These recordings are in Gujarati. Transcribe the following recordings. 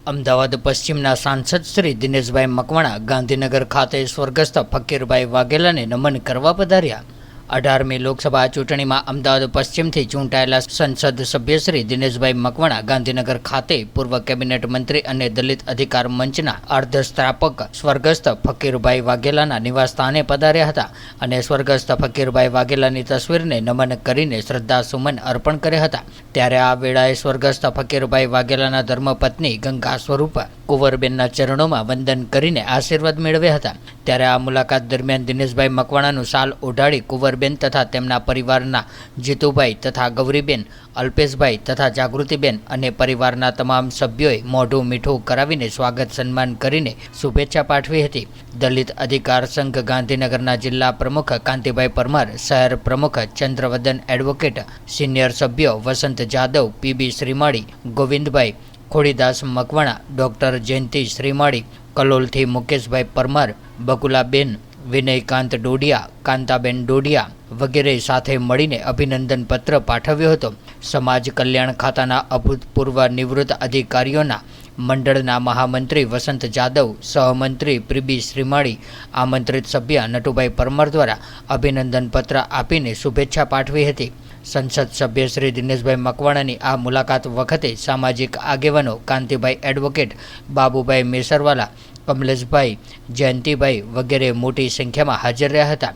અમદાવાદ પશ્ચિમના સાંસદ શ્રી દિનેશભાઈ મકવાણા ગાંધીનગર ખાતે સ્વર્ગસ્થ ફકીરભાઈ વાઘેલાને નમન કરવા પધાર્યા। 18મી લોકસભા ચૂંટણીમાં અમદાવાદ પશ્ચિમથી ચૂંટાયેલા સંસદ સભ્ય શ્રી દિનેશભાઈ મકવાણા ગાંધીનગર ખાતે પૂર્વ કેબિનેટ મંત્રી અને દલિત અધિકાર મંચના અર્ધસ્થાપક સ્વર્ગસ્થ ફકીરભાઈ વાઘેલાના નિવાસસ્થાને પધાર્યા હતા અને સ્વર્ગસ્થ ફકીરભાઈ વાઘેલાની તસવીરને નમન કરીને શ્રદ્ધાસુમન અર્પણ કર્યા હતા। ત્યારે આ વેળાએ સ્વર્ગસ્થ ફકીરભાઈ વાઘેલાના ધર્મપત્ની ગંગા સ્વરૂપ કુંવરબેનના ચરણોમાં વંદન કરીને આશીર્વાદ મેળવ્યા હતા। ત્યારે આ મુલાકાત દરમિયાન દિનેશભાઈ મકવાણાનું શાલ ઓઢાડી કુંવરબેન તથા તેમના પરિવારના જીતુભાઈ તથા ગૌરીબેન, અલ્પેશભાઈ તથા જાગૃતિબેન અને પરિવારના તમામ સભ્યોએ મોઢું મીઠું કરાવીને સ્વાગત સન્માન કરીને શુભેચ્છા પાઠવી હતી। દલિત અધિકાર સંઘ ગાંધીનગરના જિલ્લા પ્રમુખ કાંતિભાઈ પરમાર, શહેર પ્રમુખ ચંદ્રવદન એડવોકેટ, સિનિયર સભ્યો વસંત જાદવ, પીબી શ્રીમાળી, ગોવિંદભાઈ ખોડીદાસ મકવાણા, ડૉક્ટર જયંતિ શ્રીમાળી, કલોલથી મુકેશભાઈ પરમાર, બકુલાબેન, વિનયકાંત ડોડિયા, કાંતાબેન ડોડિયા વગેરે સાથે મળીને અભિનંદન પત્ર પાઠવ્યો હતો। સમાજ કલ્યાણ ખાતાના અભૂતપૂર્વ નિવૃત્ત અધિકારીઓના મંડળના મહામંત્રી વસંત જાદવ, સહમંત્રી પીબી શ્રીમાળી, આમંત્રિત સભ્ય નટુભાઈ પરમાર દ્વારા અભિનંદન પત્ર આપીને શુભેચ્છા પાઠવી હતી। સંસદ સભ્ય શ્રી દિનેશભાઈ મકવાણાની આ મુલાકાત વખતે સામાજિક આગેવાનો કાંતિભાઈ એડવોકેટ, બાબુભાઈ મેસરવાલા, કમલેશભાઈ, જયંતિભાઈ વગેરે મોટી સંખ્યામાં હાજર રહ્યા હતા।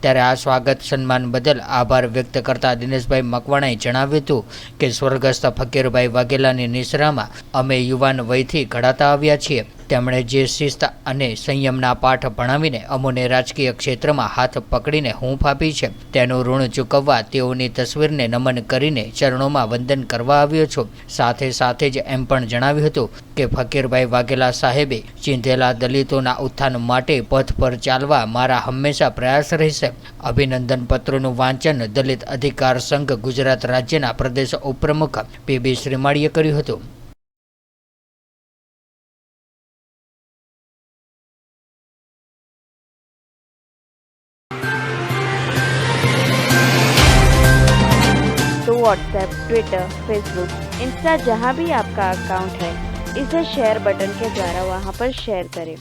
ત્યારે આ સ્વાગત સન્માન બદલ આભાર વ્યક્ત કરતા દિનેશભાઈ મકવાણાએ જણાવ્યું હતું કે સ્વર્ગસ્થ ફકીરભાઈ વાઘેલાની નિશ્રામાં અમે યુવાન વયથી ઘડાતા આવ્યા છીએ। તેમણે જે શિસ્ત અને સંયમના પાઠ ભણાવીને અમોને રાજકીય ક્ષેત્રમાં હાથ પકડીને હૂંફ આપી છે તેનું ઋણ ચૂકવવા તેઓની તસવીરને નમન કરીને ચરણોમાં વંદન કરવા આવ્યો છું। સાથે જ એમ પણ જણાવ્યું હતું કે ફકીરભાઈ વાઘેલા સાહેબે ચીંધેલા દલિતોના ઉત્થાન માટે પથ પર ચાલવા મારા હંમેશા પ્રયાસ રહેશે। અભિનંદન પત્રનું વાંચન દલિત અધિકાર સંઘ ગુજરાત રાજ્યના પ્રદેશ ઉપપ્રમુખ પીબી શ્રીમાળીએ કર્યું હતું। तो व्हाट्सएप, ट्विटर, फेसबुक, इंस्टा जहाँ भी आपका अकाउंट है, इसे शेयर बटन के द्वारा वहाँ पर शेयर करें।